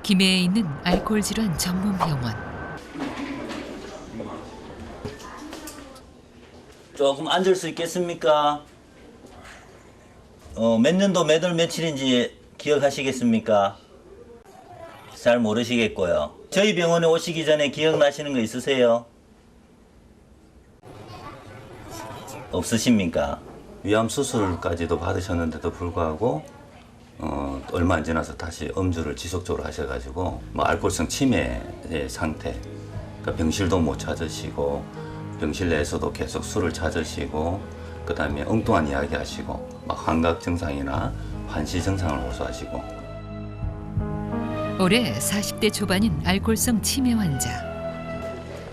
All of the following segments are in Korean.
김해에 있는 알코올 질환 전문 병원. 조금 앉을 수 있겠습니까? 몇 년도 몇 월 며칠인지 기억하시겠습니까? 잘 모르시겠고요. 저희 병원에 오시기 전에 기억나시는 거 있으세요? 없으십니까? 위암 수술까지도 받으셨는데도 불구하고 얼마 안 지나서 다시 음주를 지속적으로 하셔가지고 알코올성 치매의 상태, 그러니까 병실도 못 찾으시고 병실 내에서도 계속 술을 찾으시고 그 다음에 엉뚱한 이야기 하시고 환각 증상이나 환시 증상을 호소하시고. 올해 40대 초반인 알코올성 치매 환자.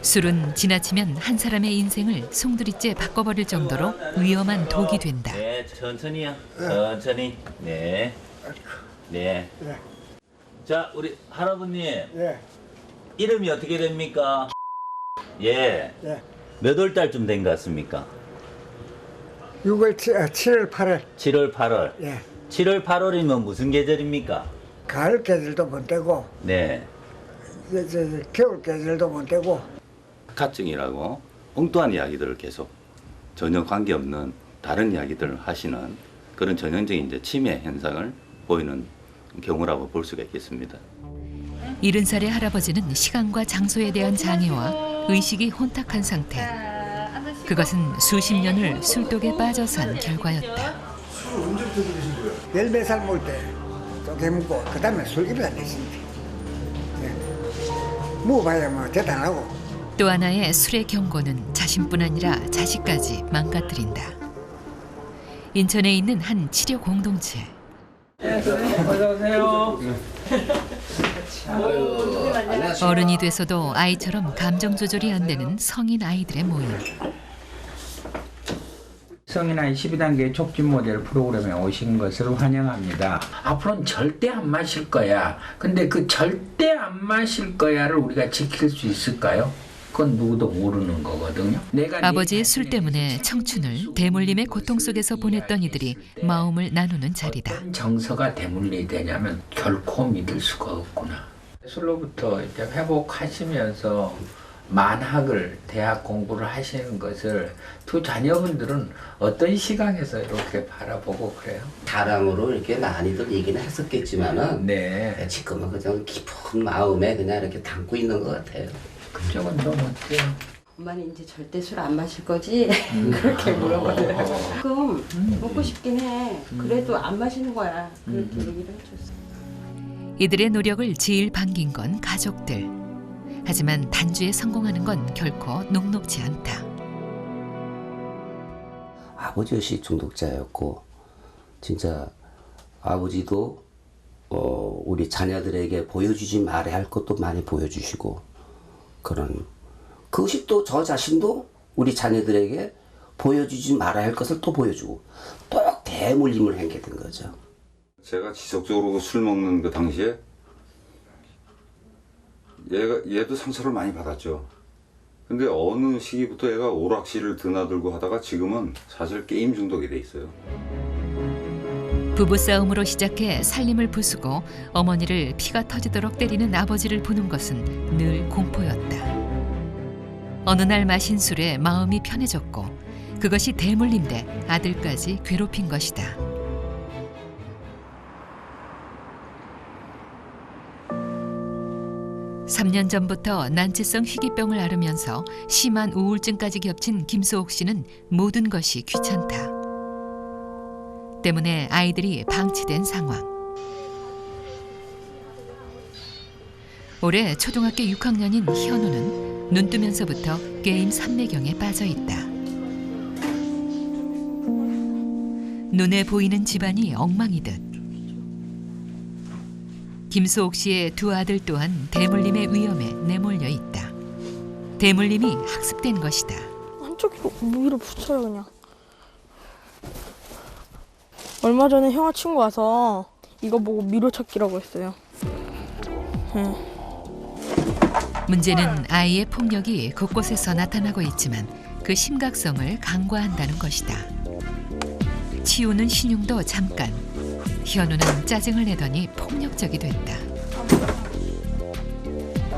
술은 지나치면 한 사람의 인생을 송두리째 바꿔버릴 정도로 위험한 독이 된다. 네, 천천히요. 천천히. 네. 네. 자, 우리 할아버님. 예, 이름이 어떻게 됩니까? 예. 예. 몇 월 달쯤 된 것 같습니까? 7월, 8월. 7월, 8월. 예. 7월, 8월이면 무슨 계절입니까? 가을 계절도 못 되고, 네. 겨울 계절도 못 되고. 가증이라고 엉뚱한 이야기들을 계속 전혀 관계없는 다른 이야기들을 하시는 그런 전형적인 이제 치매 현상을 보이는 경우라고 볼 수가 있겠습니다. 70살의 할아버지는 시간과 장소에 대한 장애와 의식이 혼탁한 상태. 그것은 수십 년을 술독에 빠져 산 결과였다. 술을 언제부터 드신 거예요? 14살 먹을 때 쪼개 먹고, 그 다음에 술 입을 안 냈습니다. 예. 먹어봐야 뭐 대단하고. 또 하나의 술의 경고는 자신뿐 아니라 자식까지 망가뜨린다. 인천에 있는 한 치료 공동체. 어른이 돼서도 아이처럼 감정 조절이 안 되는 성인 아이들의 모임. 성인 아이 12단계 촉진 모델 프로그램에 오신 것을 환영합니다. 앞으로는 절대 안 마실 거야. 근데 그 절대 안 마실 거야를 우리가 지킬 수 있을까요? 그건 누구도 모르는 거거든요. 아버지의 술 때문에 청춘을 대물림의 고통 속에서 보냈던 이들이 마음을 나누는 자리다. 어떤 정서가 대물림이 되냐면 결코 믿을 수가 없구나. 술로부터 이제 회복하시면서 만학을 대학 공부를 하시는 것을 두 자녀분들은 어떤 시각에서 이렇게 바라보고 그래요? 사랑으로 이렇게 많이들 얘기는 했었겠지만은 네. 지금은 그냥 깊은 마음에 그냥 이렇게 담고 있는 것 같아요. 그쪽은 좀 어때요? 엄마는 이제 절대 술 안 마실 거지? 그렇게 물어보더라고요. 가끔 먹고 싶긴 해. 그래도 안 마시는 거야. 그렇게 얘기를 해줬어. 이들의 노력을 제일 반긴 건 가족들. 하지만 단주에 성공하는 건 결코 녹록지 않다. 아버지 역시 중독자였고 진짜 아버지도 우리 자녀들에게 보여주지 말아야 할 것도 많이 보여주시고 그런 그것이 또 저 자신도 우리 자녀들에게 보여주지 말아야 할 것을 또 보여주고 또 대물림을 하게 된 거죠. 제가 지속적으로 술 먹는 그 당시에 얘도 상처를 많이 받았죠. 근데 어느 시기부터 얘가 오락실을 드나들고 하다가 지금은 사실 게임 중독이 돼 있어요. 부부싸움으로 시작해 살림을 부수고 어머니를 피가 터지도록 때리는 아버지를 보는 것은 늘 공포였다. 어느 날 마신 술에 마음이 편해졌고 그것이 대물림 돼 아들까지 괴롭힌 것이다. (3년) 전부터 난치성 희귀병을 앓으면서 심한 우울증까지 겹친 김수옥 씨는 모든 것이 귀찮다. 때문에 아이들이 방치된 상황. 올해 초등학교 6학년인 현우는 눈 뜨면서부터 게임 삼매경에 빠져 있다. 눈에 보이는 집안이 엉망이듯 김수옥 씨의 두 아들 또한 대물림의 위험에 내몰려 있다. 대물림이 학습된 것이다. 한쪽으로 위로 붙여요 그냥. 얼마 전에 형아 친구 와서 이거 보고 미로찾기라고 했어요. 문제는 아이의 폭력이 곳곳에서 나타나고 있지만 그 심각성을 간과한다는 것이다. 치우는 신용도 잠깐. 현우는 짜증을 내더니 폭력적이 됐다.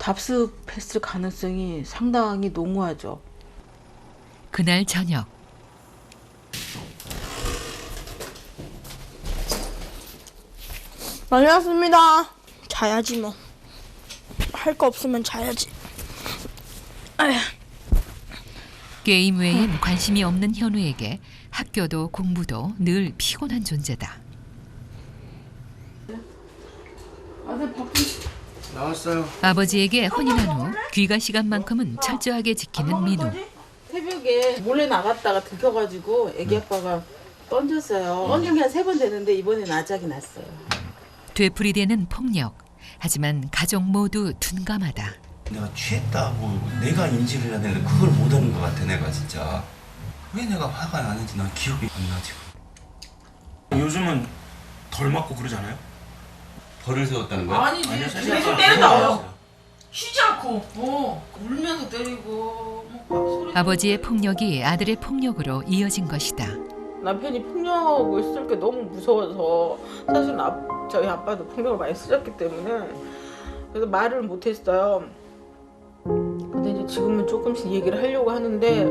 답습했을 가능성이 상당히 농후하죠. 그날 저녁 다녀왔습니다. 자야지 뭐. 할 거 없으면 자야지. 아휴. 게임 외엔 관심이 없는 현우에게 학교도 공부도 늘 피곤한 존재다. 나왔어요. 아버지에게 혼인한 후 귀가 시간만큼은 철저하게 지키는 민우. 새벽에 몰래 나갔다가 들켜가지고 애기 아빠가 던졌어요. 던진 게 한 3번 되는데 이번엔 아작이 났어요. 되풀이되는 폭력. 하지만 가족 모두 둔감하다. 내가 취했다고 내가 인지를 해야 되는데 그걸 못하는 것 같아 내가 진짜. 왜 내가 화가 나는지 난 기억이 안 나지. 요즘은 덜 맞고 그러지 않아요? 벌을 세웠다는 거야? 아니 계속 때린다. 쉬지 않고 울면서 때리고 소리. 아버지의 폭력이 아들의 폭력으로 이어진 것이다. 남편이 폭력을 쓸 게 너무 무서워서 사실 저희 아빠도 폭력을 많이 쓰셨기 때문에 그래서 말을 못했어요. 근데 이제 지금은 조금씩 얘기를 하려고 하는데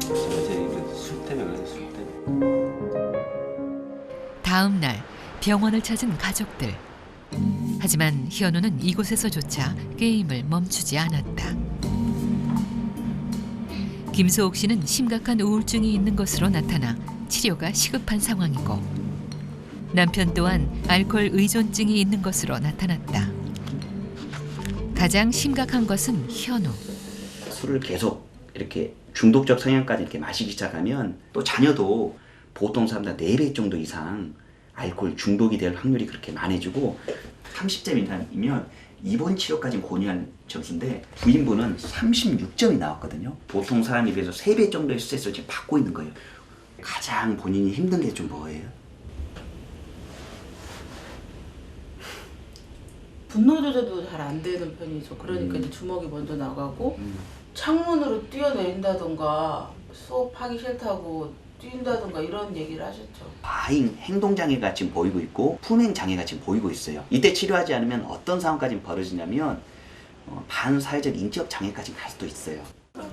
술 때문에 그래 술 때문에. 다음 날 병원을 찾은 가족들. 하지만 현우는 이곳에서조차 게임을 멈추지 않았다. 김소옥 씨는 심각한 우울증이 있는 것으로 나타나 치료가 시급한 상황이고 남편 또한 알코올 의존증이 있는 것으로 나타났다. 가장 심각한 것은 현우. 술을 계속 이렇게 중독적 성향까지 이렇게 마시기 시작하면 또 자녀도 보통 사람보다 4배 정도 이상 알코올 중독이 될 확률이 그렇게 많아지고 30점 이상이면 입원 치료까지 권유한 점수인데 부인분은 36점이 나왔거든요. 보통 사람에 비해서 3배 정도의 스트레스를 지금 받고 있는 거예요. 가장 본인이 힘든 게 좀 뭐예요? 분노 조절도 잘 안 되는 편이죠. 그러니까 이제 주먹이 먼저 나가고 창문으로 뛰어내린다던가 수업하기 싫다고 뛴다던가 이런 얘기를 하셨죠. 과잉 행동장애가 지금 보이고 있고 품행장애가 지금 보이고 있어요. 이때 치료하지 않으면 어떤 상황까지 벌어지냐면 반사회적 인지적 장애까지 갈 수도 있어요.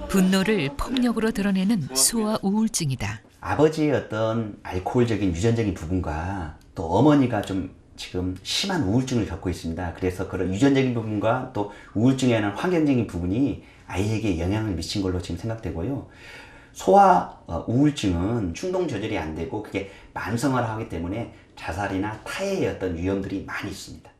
분노를 폭력으로 드러내는 소아 우울증이다. 아버지의 어떤 알코올적인 유전적인 부분과 또 어머니가 좀 지금 심한 우울증을 겪고 있습니다. 그래서 그런 유전적인 부분과 또 우울증에 관한 환경적인 부분이 아이에게 영향을 미친 걸로 지금 생각되고요. 소아 우울증은 충동 조절이 안 되고 그게 만성화를 하기 때문에 자살이나 타해의 어떤 위험들이 많이 있습니다.